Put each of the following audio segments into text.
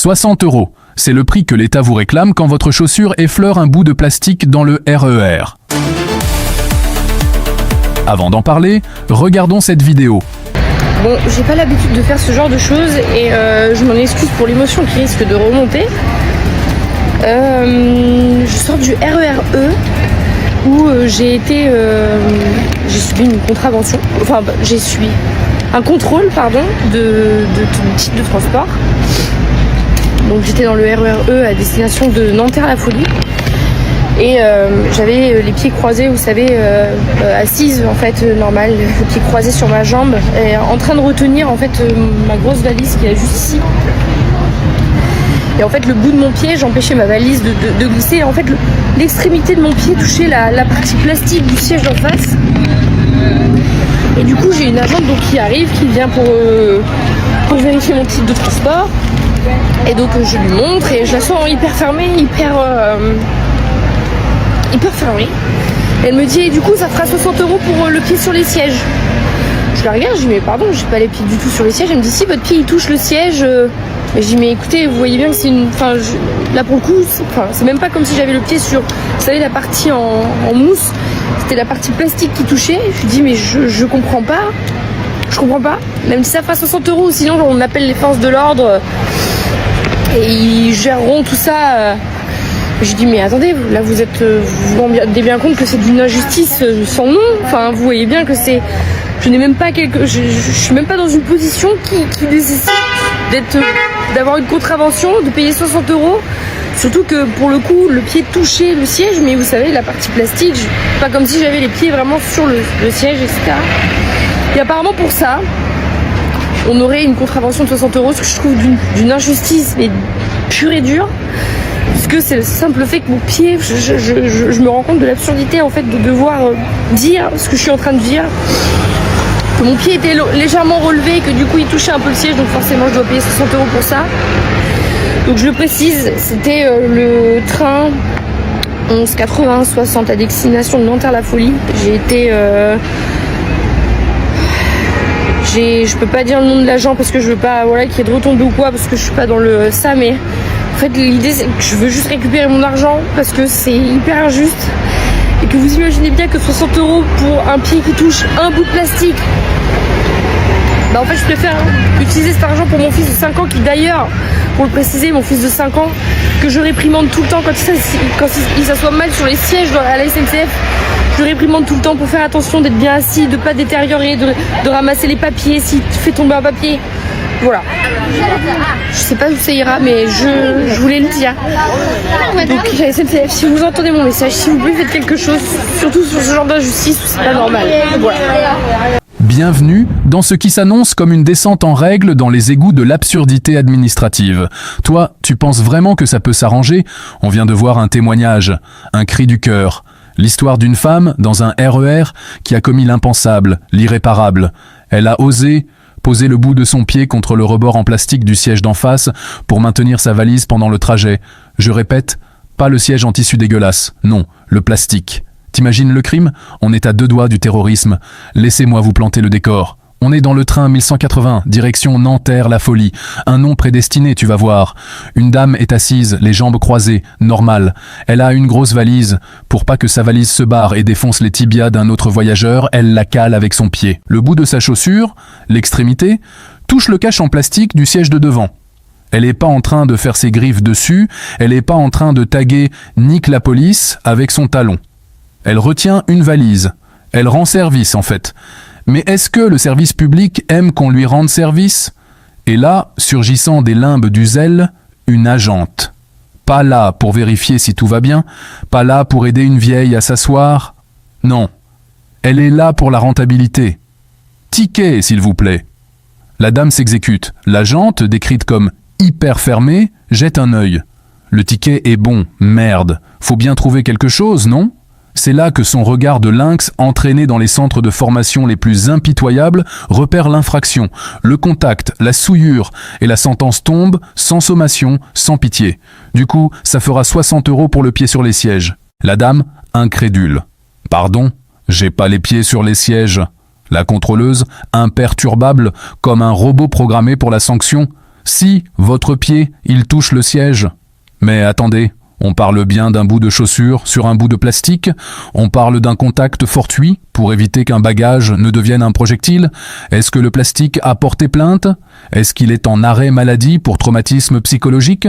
60 €. C'est le prix que l'État vous réclame quand votre chaussure effleure un bout de plastique dans le RER. Avant d'en parler, regardons cette vidéo. Bon, j'ai pas l'habitude de faire ce genre de choses et je m'en excuse pour l'émotion qui risque de remonter. Je sors du RER-E où j'ai subi une contravention, j'ai subi un contrôle de titre de transport. Donc j'étais dans le RER-E à destination de Nanterre-la-Folie et j'avais les pieds croisés, vous savez, assise en fait, normal, les pieds croisés sur ma jambe, et en train de retenir en fait ma grosse valise qui est juste ici. Et en fait le bout de mon pied, j'empêchais ma valise de glisser. Et en fait l'extrémité de mon pied touchait la partie plastique du siège d'en face. Et du coup j'ai une agente donc qui arrive, qui vient pour vérifier mon titre de transport. Et donc je lui montre et je la sens hyper fermée, hyper fermée. Elle me dit et du coup ça fera 60 € pour le pied sur les sièges. Je la regarde, je dis mais pardon, j'ai pas les pieds du tout sur les sièges. Elle me dit si votre pied il touche le siège. Et je dis mais écoutez, vous voyez bien que c'est une... là pour le coup, c'est même pas comme si j'avais le pied sur, vous savez, la partie en mousse. C'était la partie plastique qui touchait. Je dis mais je comprends pas. Je comprends pas. Même si ça fera 60 €, sinon on appelle les forces de l'ordre et ils géreront tout ça. Je dis mais attendez, là vous vous rendez bien compte que c'est d'une injustice sans nom. Enfin vous voyez bien que c'est... Je n'ai même pas je suis même pas dans une position qui nécessite d'avoir une contravention, de payer 60 €. Surtout que pour le coup, le pied touchait le siège, mais vous savez, la partie plastique, pas comme si j'avais les pieds vraiment sur le siège, etc. Et apparemment pour ça, on aurait une contravention de 60 €, ce que je trouve d'une injustice, mais pure et dure. Parce que c'est le simple fait que mon pied, je me rends compte de l'absurdité en fait de devoir dire ce que je suis en train de dire. Que mon pied était légèrement relevé, que du coup il touchait un peu le siège, donc forcément je dois payer 60 € pour ça. Donc je le précise, c'était le train 1180-60 à destination de Nanterre-la-Folie. J'ai été... je peux pas dire le nom de l'agent parce que je veux pas qu'il y ait de retombées ou quoi, parce que je suis pas dans ça, mais en fait l'idée c'est que je veux juste récupérer mon argent parce que c'est hyper injuste. Et que vous imaginez bien que 60 € pour un pied qui touche un bout de plastique, en fait je préfère utiliser cet argent pour mon fils de 5 ans qui d'ailleurs, pour le préciser, mon fils de 5 ans que je réprimande tout le temps quand il s'assoit mal sur les sièges à la SNCF. Je réprimande tout le temps pour faire attention d'être bien assis, de pas détériorer, de ramasser les papiers s'il fait tomber un papier. Voilà. Je sais pas où ça ira, mais je voulais le dire. Donc la SNCF, si vous entendez mon message, s'il vous plaît, faites quelque chose, surtout sur ce genre d'injustice où c'est pas normal. Voilà. Bienvenue dans ce qui s'annonce comme une descente en règle dans les égouts de l'absurdité administrative. Toi, tu penses vraiment que ça peut s'arranger? On vient de voir un témoignage, un cri du cœur. L'histoire d'une femme dans un RER qui a commis l'impensable, l'irréparable. Elle a osé poser le bout de son pied contre le rebord en plastique du siège d'en face pour maintenir sa valise pendant le trajet. Je répète, pas le siège en tissu dégueulasse, non, le plastique. T'imagines le crime? On est à 2 doigts du terrorisme. Laissez-moi vous planter le décor. On est dans le train 1180, direction Nanterre-la-Folie. Un nom prédestiné, tu vas voir. Une dame est assise, les jambes croisées, normal. Elle a une grosse valise. Pour pas que sa valise se barre et défonce les tibias d'un autre voyageur, elle la cale avec son pied. Le bout de sa chaussure, l'extrémité, touche le cache en plastique du siège de devant. Elle est pas en train de faire ses griffes dessus, elle est pas en train de taguer « nique la police » avec son talon. Elle retient une valise. Elle rend service, en fait. Mais est-ce que le service public aime qu'on lui rende service? Et là, surgissant des limbes du zèle, une agente. Pas là pour vérifier si tout va bien, pas là pour aider une vieille à s'asseoir. Non, elle est là pour la rentabilité. Ticket, s'il vous plaît. La dame s'exécute. L'agente, décrite comme hyper fermée, jette un œil. Le ticket est bon, merde. Faut bien trouver quelque chose, non? C'est là que son regard de lynx, entraîné dans les centres de formation les plus impitoyables, repère l'infraction, le contact, la souillure, et la sentence tombe, sans sommation, sans pitié. Du coup, ça fera 60 € pour le pied sur les sièges. La dame, incrédule. « Pardon, j'ai pas les pieds sur les sièges. » La contrôleuse, imperturbable, comme un robot programmé pour la sanction. Si, votre pied, il touche le siège. Mais attendez, on parle bien d'un bout de chaussure sur un bout de plastique? On parle d'un contact fortuit pour éviter qu'un bagage ne devienne un projectile? Est-ce que le plastique a porté plainte? Est-ce qu'il est en arrêt maladie pour traumatisme psychologique?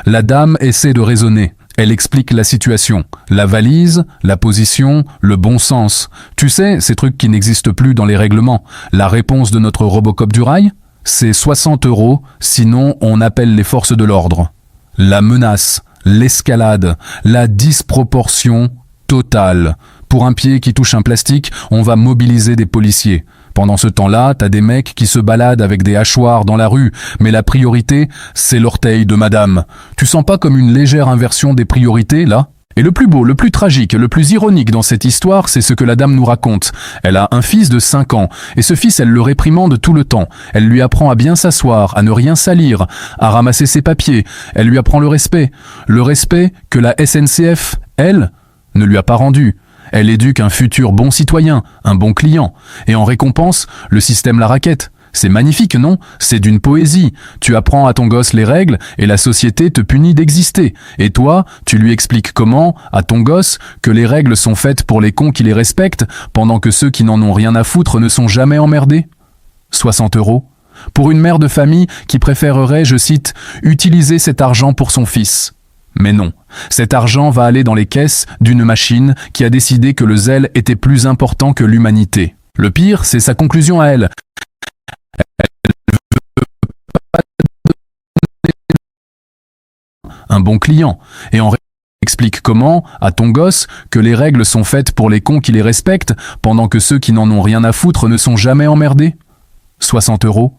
La dame essaie de raisonner. Elle explique la situation, la valise, la position, le bon sens. Tu sais, ces trucs qui n'existent plus dans les règlements. La réponse de notre Robocop du rail? C'est 60 €, sinon on appelle les forces de l'ordre. La menace, l'escalade, la disproportion totale. Pour un pied qui touche un plastique, on va mobiliser des policiers. Pendant ce temps-là, t'as des mecs qui se baladent avec des hachoirs dans la rue, mais la priorité, c'est l'orteil de madame. Tu sens pas comme une légère inversion des priorités, là? Et le plus beau, le plus tragique, le plus ironique dans cette histoire, c'est ce que la dame nous raconte. Elle a un fils de 5 ans, et ce fils, elle le réprimande tout le temps. Elle lui apprend à bien s'asseoir, à ne rien salir, à ramasser ses papiers. Elle lui apprend le respect que la SNCF, elle, ne lui a pas rendu. Elle éduque un futur bon citoyen, un bon client. Et en récompense, le système la raquette. C'est magnifique, non? C'est d'une poésie. Tu apprends à ton gosse les règles et la société te punit d'exister. Et toi, tu lui expliques comment, à ton gosse, que les règles sont faites pour les cons qui les respectent, pendant que ceux qui n'en ont rien à foutre ne sont jamais emmerdés? 60 € pour une mère de famille qui préférerait, je cite, utiliser cet argent pour son fils. Mais non, cet argent va aller dans les caisses d'une machine qui a décidé que le zèle était plus important que l'humanité. Le pire, c'est sa conclusion à elle. Un bon client. Et on explique comment, à ton gosse, que les règles sont faites pour les cons qui les respectent, pendant que ceux qui n'en ont rien à foutre ne sont jamais emmerdés. 60 €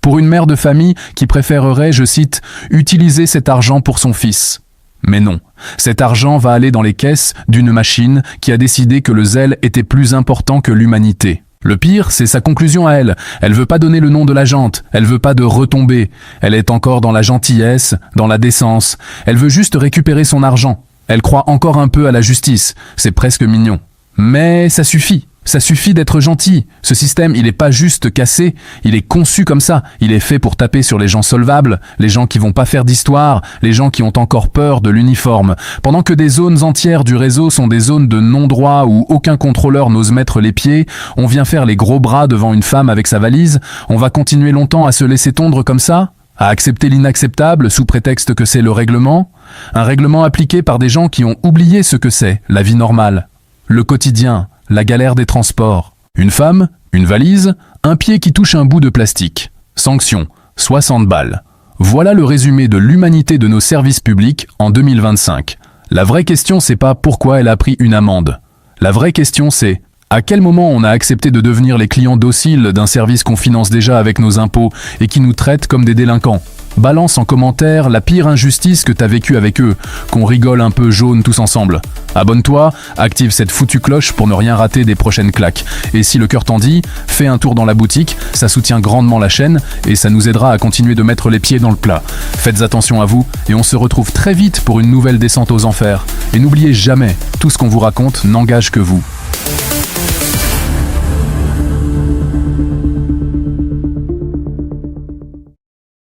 pour une mère de famille qui préférerait, je cite, utiliser cet argent pour son fils. Mais non, cet argent va aller dans les caisses d'une machine qui a décidé que le zèle était plus important que l'humanité. Le pire, c'est sa conclusion à elle. Elle veut pas donner le nom de la jante, elle veut pas de retombées. Elle est encore dans la gentillesse, dans la décence. Elle veut juste récupérer son argent. Elle croit encore un peu à la justice. C'est presque mignon. Mais ça suffit. Ça suffit d'être gentil. Ce système, il est pas juste cassé, il est conçu comme ça. Il est fait pour taper sur les gens solvables, les gens qui vont pas faire d'histoire, les gens qui ont encore peur de l'uniforme. Pendant que des zones entières du réseau sont des zones de non-droit où aucun contrôleur n'ose mettre les pieds, on vient faire les gros bras devant une femme avec sa valise, on va continuer longtemps à se laisser tondre comme ça? À accepter l'inacceptable sous prétexte que c'est le règlement? Un règlement appliqué par des gens qui ont oublié ce que c'est, la vie normale. Le quotidien. La galère des transports. Une femme, une valise, un pied qui touche un bout de plastique. Sanction, 60 balles. Voilà le résumé de l'humanité de nos services publics en 2025. La vraie question, c'est pas pourquoi elle a pris une amende. La vraie question, c'est à quel moment on a accepté de devenir les clients dociles d'un service qu'on finance déjà avec nos impôts et qui nous traite comme des délinquants. Balance en commentaire la pire injustice que t'as vécue avec eux, qu'on rigole un peu jaune tous ensemble. Abonne-toi, active cette foutue cloche pour ne rien rater des prochaines claques. Et si le cœur t'en dit, fais un tour dans la boutique, ça soutient grandement la chaîne et ça nous aidera à continuer de mettre les pieds dans le plat. Faites attention à vous et on se retrouve très vite pour une nouvelle descente aux enfers. Et n'oubliez jamais, tout ce qu'on vous raconte n'engage que vous.